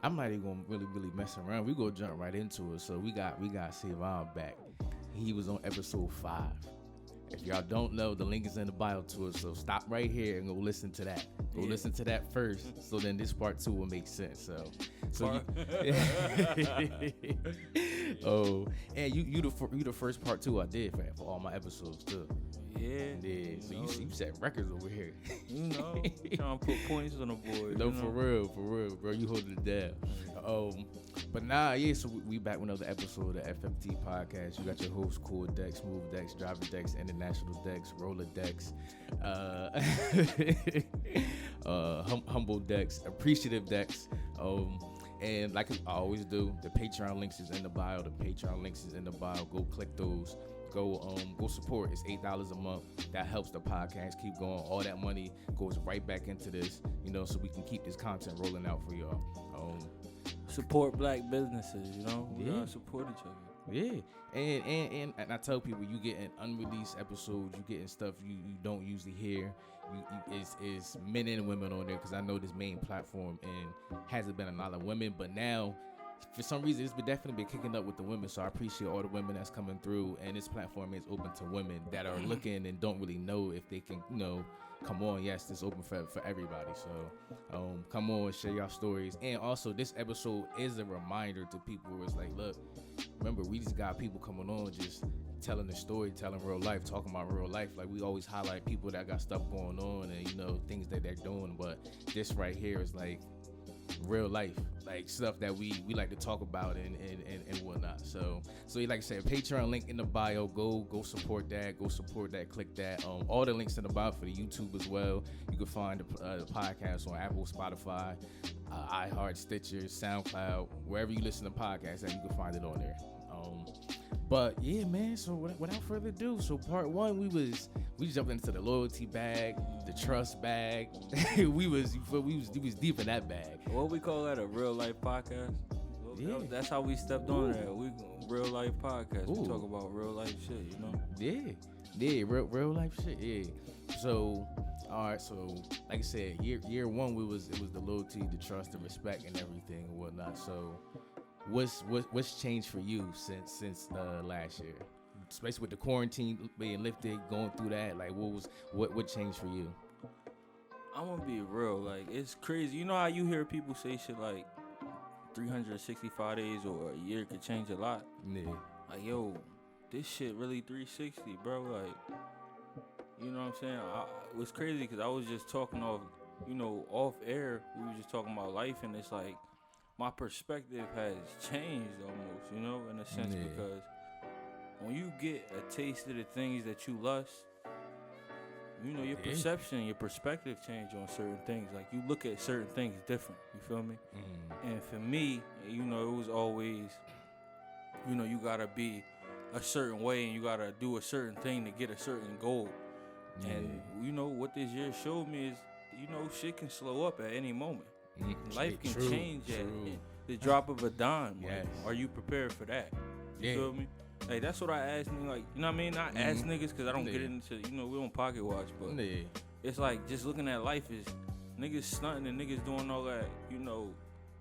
I'm not even gonna really mess around. We gonna jump right into it. So we got Savon back. He was on episode 5. If y'all don't know, the link is in the bio to it. So stop right here and go listen to that. Listen to that first. So then this part 2 will make sense. So oh, and you the first part 2 I did for all my episodes too. Yeah. So you set records over here. Trying to put points on the board. No, for real, bro. You holding it down. But nah, yeah. So we back with another episode of the FFT podcast. You got your host, Cool Dex, Smoov Dex, Driver Dex, International Dex, Roller Dex, Humble Dex, Appreciative Dex. And like I always do, the Patreon links is in the bio. Go click those. Go support. It's $8 a month. That helps the podcast keep going. All that money goes right back into this, so we can keep this content rolling out for y'all. Support black businesses, We gotta support each other. Yeah, and I tell people, you getting unreleased episodes, you getting stuff you don't usually hear. It's men and women on there, because I know this main platform and hasn't been a lot of women, but now for some reason it's definitely been kicking up with the women. So I appreciate all the women that's coming through, and this platform is open to women that are looking and don't really know if they can, come on. Yes, it's open for everybody. So come on, share your stories. And also, this episode is a reminder to people where it's like, look, remember, we just got people coming on just telling the story, telling real life, talking about real life. Like, we always highlight people that got stuff going on and things that they're doing, but this right here is like real life, like stuff that we like to talk about and whatnot. So like I said, Patreon link in the bio. Go support that. Click that. All the links in the bio for the YouTube as well. You can find the podcast on Apple, Spotify, iHeart, Stitcher, SoundCloud, wherever you listen to podcasts, that you can find it on there. But yeah, man. So without further ado, so part 1 we jumped into the loyalty bag, the trust bag. we was deep in that bag. What we call that, a real life podcast? Yeah. That's how we stepped on that. We real life podcast. Ooh. We talk about real life shit, Yeah, real life shit. Yeah. So all right. So like I said, year 1 it was the loyalty, the trust, the respect, and everything and whatnot. So what's changed for you since last year? Especially with the quarantine being lifted, going through that, like what changed for you? I'm gonna be real, like it's crazy. You know how you hear people say shit like 365 days or a year could change a lot? Yeah. Like, yo, this shit really 360, bro. Like, you know what I'm saying? It was crazy because I was just talking off air. We were just talking about life, and it's like my perspective has changed almost, in a sense, because when you get a taste of the things that you lust, your perception, your perspective change on certain things. Like, you look at certain things different, you feel me? And for me, it was always, you gotta be a certain way and you gotta do a certain thing to get a certain goal. And, what this year showed me is, shit can slow up at any moment. Life can change at the drop of a dime. Yes. Like, are you prepared for that? You feel me? Like, that's what I ask me, like, you know what I mean? Not ask niggas, because I don't get into, we don't pocket watch, but it's like, just looking at life is niggas stunting and niggas doing all that,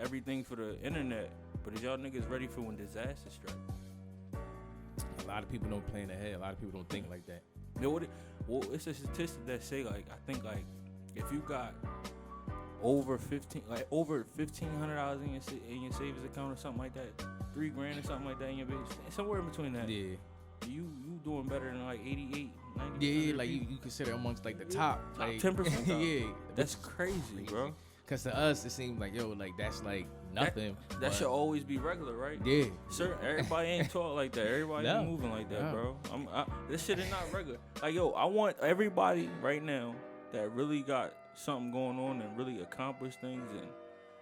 everything for the internet, but is y'all niggas ready for when disaster strikes? A lot of people don't plan ahead. A lot of people don't think like that. Well, it's a statistic that say, like, I think, like, if you got over $1,500 in your savings account or something like that, $3,000 or something like that in your business, somewhere in between that. Yeah. You doing better than like 88, 90. Yeah, like you consider amongst like the top like 10%. Yeah, that's crazy, bro. Cause to us it seems like like that's like nothing. That should always be regular, right? Yeah. Everybody ain't taught like that. Everybody ain't moving like that, bro. This shit is not regular. Like, I want everybody right now that really got something going on and really accomplished things and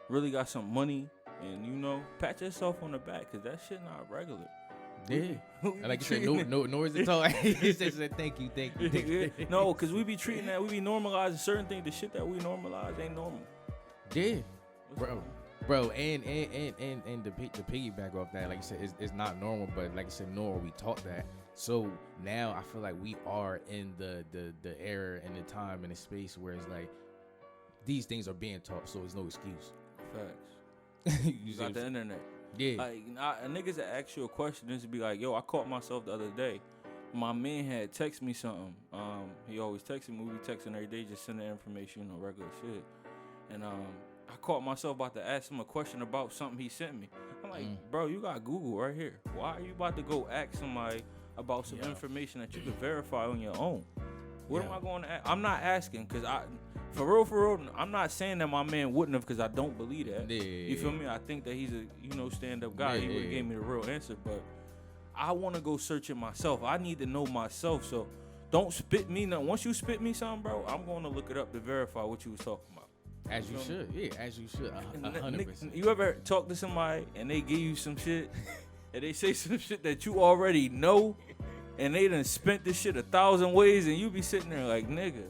really got some money and pat yourself on the back, because that shit not regular. Yeah. Like you said, no is it all. He said thank you. No, because we be treating that, we be normalizing certain things. The shit that we normalize ain't normal. Yeah. Bro, and to piggyback off that, like you said, it's not normal, but like I said, nor we taught that. So now I feel like we are in the era and the time and the space where it's like these things are being taught, so it's no excuse. Facts. You got the internet. Yeah. Like, niggas that ask you a question, this would be like, yo, I caught myself the other day. My man had text me something. He always texting me. We be texting every day, just sending information, regular shit. And I caught myself about to ask him a question about something he sent me. I'm like, bro, you got Google right here. Why are you about to go ask somebody about some information that you can verify on your own? What am I going to ask? I'm not asking because for real, I'm not saying that my man wouldn't have because I don't believe that. Yeah. You feel me? I think that he's a stand-up guy. He would have gave me the real answer, but I want to go search it myself. I need to know myself, so don't spit me. Now, once you spit me something, bro, I'm going to look it up to verify what you was talking about. As you should. Yeah, as you should. 100%. You ever talk to somebody and they give you some shit and they say some shit that you already know and they done spent this shit 1,000 ways and you be sitting there like, nigga.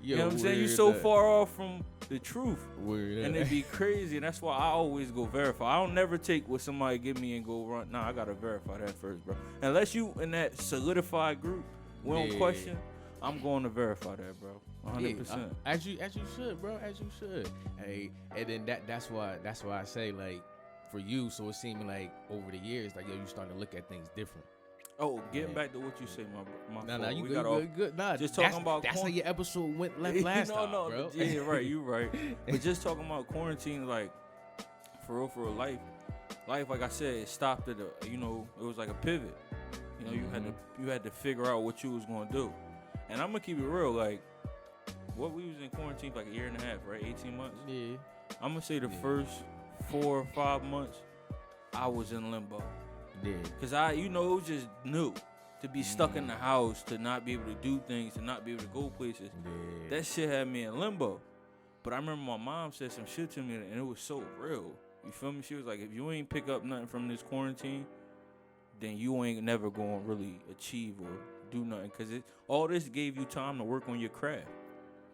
You know what I'm saying? You so far off from the truth. And it be crazy, and that's why I always go verify. I don't never take what somebody give me and go run. Nah, I gotta verify that first, bro. Unless you in that solidified group, we don't question. I'm going to verify that, bro. 100%. As you should, bro. As you should. Hey, and then that's why I say, like, for you, so it seemed like over the years, like, yo, you starting to look at things different. Oh, getting back to what you say, my nah, you good. Nah, just talking about that's how your episode went last time, bro. Yeah, right, you right. But just talking about quarantine, like, for real, life, like I said, it stopped at it was like a pivot. You had to figure out what you was gonna do. And I'm gonna keep it real, like, what we was in quarantine for like a year and a half, right? 18 months. Yeah. I'm gonna say the first 4 or 5 months, I was in limbo. Yeah. Cause it was just new to be stuck in the house, to not be able to do things, to not be able to go places. Yeah. That shit had me in limbo. But I remember my mom said some shit to me, and it was so real. You feel me? She was like, if you ain't pick up nothing from this quarantine, then you ain't never gonna really achieve or do nothing. Cause all this gave you time to work on your craft.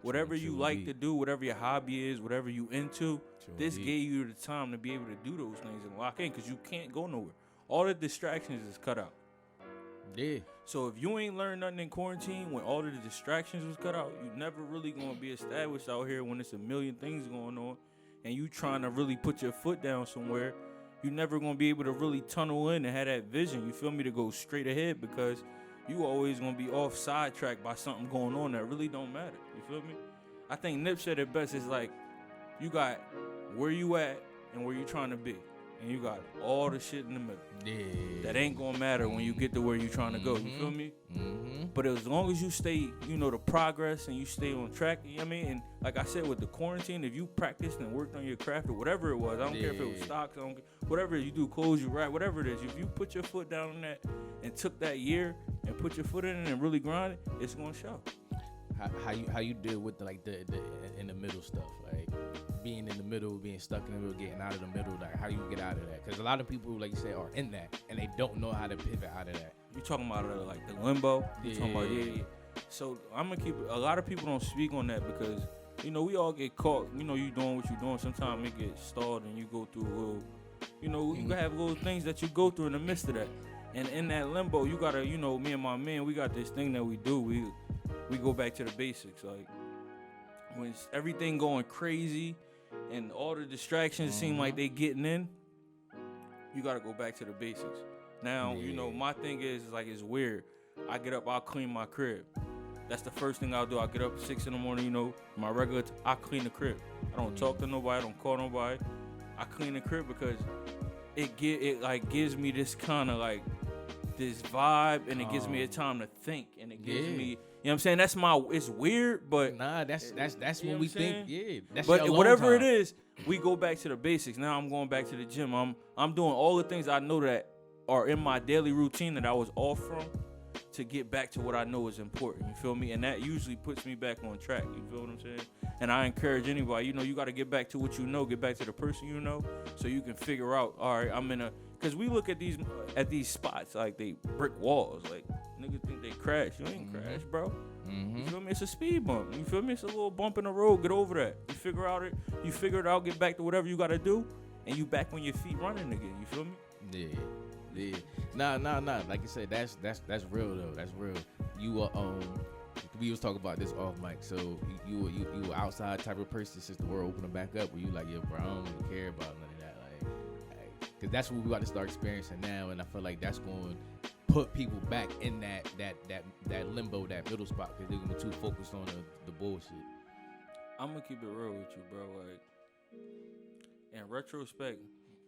Whatever you like to do, whatever your hobby is, whatever you into, this gave you the time to be able to do those things and lock in, because you can't go nowhere. All the distractions is cut out. Yeah. So if you ain't learned nothing in quarantine, when all of the distractions was cut out, you never really gonna be established out here when it's a million things going on, and you trying to really put your foot down somewhere. You never gonna be able to really tunnel in and have that vision. You feel me, to go straight ahead, because you always gonna be off sidetracked by something going on that really don't matter. You feel me? I think Nip said it best. Is like, you got where you at and where you trying to be, and you got all the shit in the middle. Yeah. That ain't gonna matter when you get to where you trying to go. You feel me? But as long as you stay, the progress, and you stay on track, you know what I mean? And like I said, with the quarantine, if you practiced and worked on your craft or whatever it was, I don't care if it was stocks, whatever you do, clothes you write, whatever it is, if you put your foot down on that and took that year and put your foot in it and really grind it, it's gonna show. How you deal with the in the middle stuff, like being in the middle, being stuck in the middle, getting out of the middle, like how you get out of that? Because a lot of people, like you said, are in that and they don't know how to pivot out of that. You talking about like the limbo? You talking about So I'm gonna keep it. A lot of people don't speak on that because we all get caught. You doing what you're doing. Sometimes it gets stalled and you go through a little. You have little things that you go through in the midst of that. And in that limbo, you gotta, me and my man, we got this thing that we do. We go back to the basics. Like when it's everything going crazy and all the distractions seem like they getting in, you gotta go back to the basics. Now, my thing is like, it's weird. I get up, I'll clean my crib. That's the first thing I'll do. I'll get up at 6 in the morning, my regular, I clean the crib. I don't talk to nobody, I don't call nobody. I clean the crib because it gives me this kind of like this vibe, and it gives me a time to think, and it gives me, you know what I'm saying? It's weird, but nah, that's what we think. Yeah, that's but whatever it is, we go back to the basics. Now I'm going back to the gym. I'm doing all the things I know that are in my daily routine that I was off from, to get back to what I know is important. You feel me? And that usually puts me back on track. You feel what I'm saying? And I encourage anybody, you got to get back to what you know, get back to the person you know, so you can figure out, all right, because we look at these spots like they brick walls. Like, niggas think they crash. You ain't crash, bro. You feel me? It's a speed bump. You feel me? It's a little bump in the road. Get over that. You figure it out, get back to whatever you got to do, and you back on your feet running again. You feel me? Yeah. Nah. Like you said, that's real though. That's real. You we was talking about this off mic. So you were outside type of person since the world opening back up. Where you like, yeah, bro, I don't really care about none of that. Like, because that's what we about to start experiencing now, and I feel like that's going to put people back in that limbo, that middle spot, because they're gonna be too focused on the bullshit. I'm gonna keep it real with you, bro. Like, in retrospect,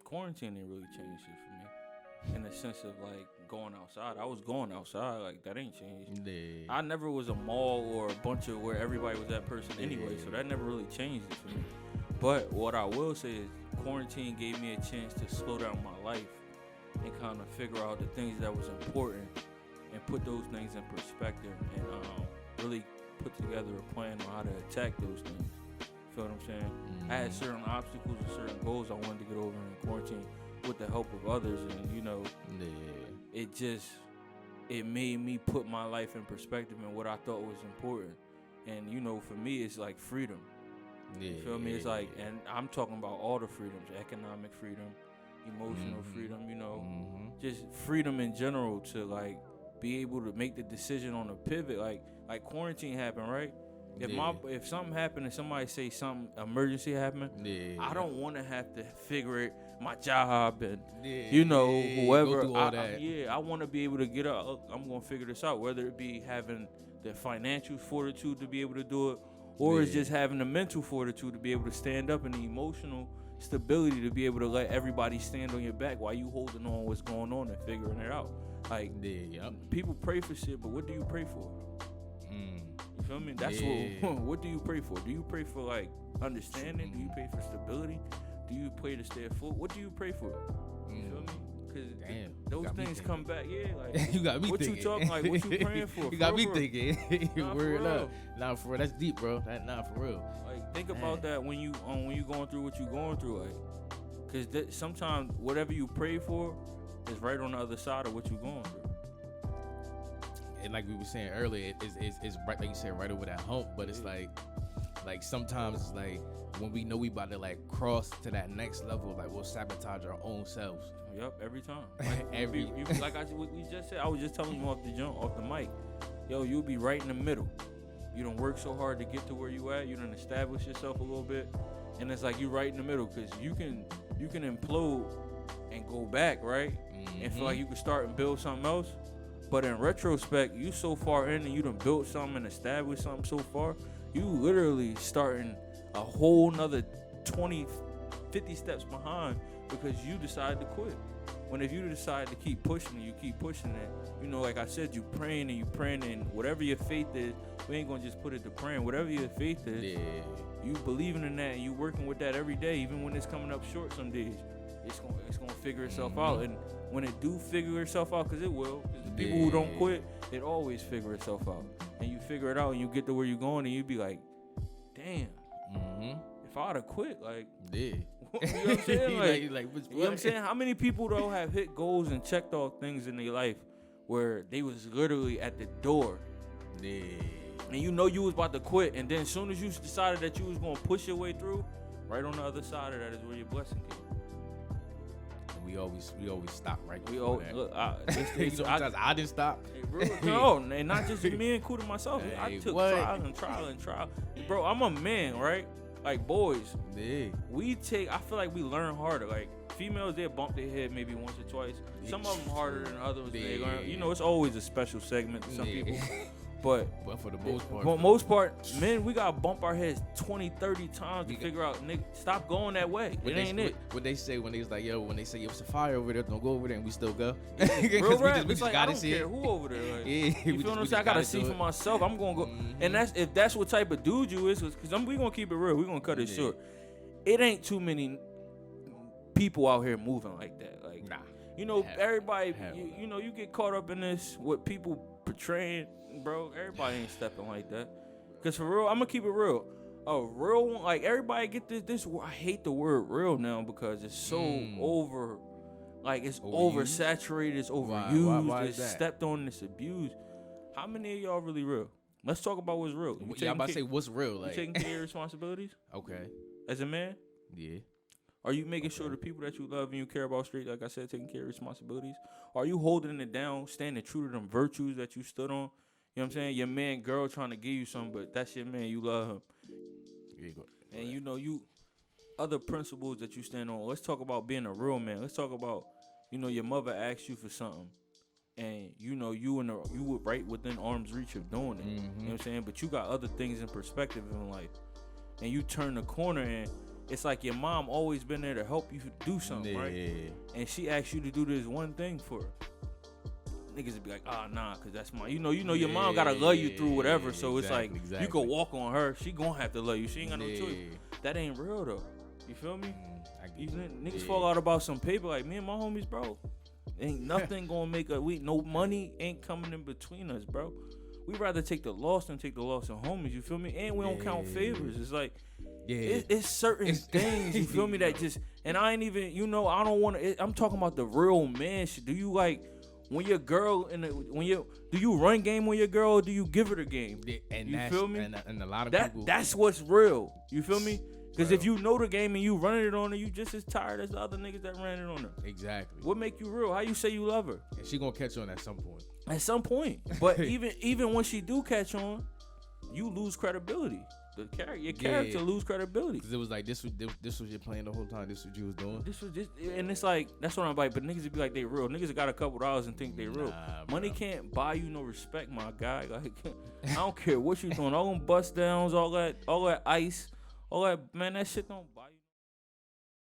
quarantine didn't really change shit for me. In the sense of like going outside, I was going outside. Like that ain't changed. Yeah. I never was a mall or a bunch of where everybody was that person anyway, so that never really changed it for me. But what I will say is, quarantine gave me a chance to slow down my life and kind of figure out the things that was important and put those things in perspective and really put together a plan on how to attack those things. Feel what I'm saying? Mm-hmm. I had certain obstacles and certain goals I wanted to get over in quarantine with the help of others, and you know, it made me put my life in perspective and what I thought was important. And you know, for me, it's like freedom. You feel me? It's like, and I'm talking about all the freedoms: economic freedom, emotional freedom, you know, just freedom in general to like be able to make the decision on a pivot. Like quarantine happened, right? If something happened and somebody say something emergency happened, I don't want to have to figure it, my job and you know, whoever. I want to be able to get up. I'm gonna figure this out, whether it be having the financial fortitude to be able to do it, or it's just having the mental fortitude to be able to stand up and the emotional stability to be able to let everybody stand on your back while you holding on what's going on and figuring it out. Like, people pray for shit, but what do you pray for? You feel me? That's what do you pray for? Do you pray for like understanding? Do you pray for stability? Do you pray to stay afloat? What do you pray for? You feel me? Because those things come back. Yeah, like you got me what thinking. You talking like? What you praying for? You got me thinking. Word up. Nah, for real. That's deep, bro. Nah, for real. Like think about that when you going through what you going through, like, because sometimes whatever you pray for is right on the other side of what you going through. And like we were saying earlier, it's right, like you said, right over that hump. But it's like sometimes it's like when we know we about to like cross to that next level, like we'll sabotage our own selves. Yep, every time. Like, we just said, I was just telling you off the mic, yo, you'll be right in the middle. You done work so hard to get to where you at. You done establish yourself a little bit, and it's like you right in the middle because you can implode and go back, right, and feel like you can start and build something else. But in retrospect, you so far in and you done built something and established something so far, you literally starting a whole nother 20, 50 steps behind because you decided to quit. When if you decide to keep pushing and you keep pushing it, you know, like I said, you praying and whatever your faith is, we ain't gonna just put it to praying. Whatever your faith is, you believing in that and you working with that every day, even when it's coming up short some days. It's gonna figure itself out, and when it do figure itself out, because it will, because the people who don't quit, it always figure itself out, and you figure it out, and you get to where you're going, and you be like, damn, if I'd have quit, like, you know what I'm saying, like, you know what I'm saying, how many people though have hit goals and checked off things in their life where they was literally at the door, and you know you was about to quit, and then as soon as you decided that you was gonna push your way through, right on the other side of that is where your blessing came. We always stop right. Look, I didn't stop. No, and not just me, including myself. I took trial and trial. Bro, I'm a man, right? Like boys, I feel like we learn harder. Like females, they bump their head maybe once or twice. Some of them harder than others. They learn. You know, it's always a special segment to some people. But for the most part. For the most part, men, we got to bump our heads 20, 30 times to figure out, nigga, stop going that way. It ain't it. What they say when they was like, when they say, it's a fire over there, don't go over there, and we still go. Real rap. It's like, I don't care who over there. Like, you feel what I'm saying? I got to see for myself. I'm going to go. And if that's what type of dude you is, because we going to keep it real. We going to cut it short. It ain't too many people out here moving like that. Like, nah. You know, everybody, you know, you get caught up in this, what people portraying. Bro, everybody ain't stepping like that. Cause for real, I'm gonna keep it real. A real one, like everybody get this. I hate the word real now because it's so over, like it's oversaturated, it's overused, why it's stepped on, it's abused. How many of y'all really real? Let's talk about what's real. I'm about to say what's real. Like, you taking care of your responsibilities? Okay. As a man? Yeah. Are you making sure the people that you love and you care about straight, like I said, taking care of responsibilities? Are you holding it down, standing true to them virtues that you stood on? You know what I'm saying? Your man, girl trying to give you something, but that's your man. You love him. There you go. And you know, you other principles that you stand on. Let's talk about being a real man. Let's talk about, your mother asked you for something, and you were right within arm's reach of doing it. You know what I'm saying? But you got other things in perspective in life, and you turn the corner, and it's like your mom always been there to help you do something, right? And she asked you to do this one thing for her. Niggas would be like, nah, cause that's my, your mom gotta love you through whatever. So exactly, it's like you could walk on her, she gonna have to love you. She ain't got no choice. That ain't real though. You feel me? Niggas fall out about some paper. Like me and my homies, bro. Ain't nothing gonna make no money ain't coming in between us, bro. We rather take the loss than take the loss of homies. You feel me? And we don't count favors. It's like, it's certain things. You feel me? That just, and I ain't even, I don't want to. I'm talking about the real man shit. Do you like? When your girl do you run game on your girl or do you give her the game? And you feel me? And a lot of people, that's what's real. You feel me? Because if you know the game and you running it on her, you just as tired as the other niggas that ran it on her. Exactly. What make you real? How you say you love her? And she gonna catch on at some point. At some point. But even when she do catch on, you lose credibility. Your character lose credibility. Because it was like this was your plan the whole time. This was what you was doing. This was just, and it's like that's what I'm like. But niggas would be like they real. Niggas got a couple dollars and think they real. Money can't buy you no respect, my guy. Like I don't care what you doing. All them bust downs, all that ice, all that, man. That shit don't buy you.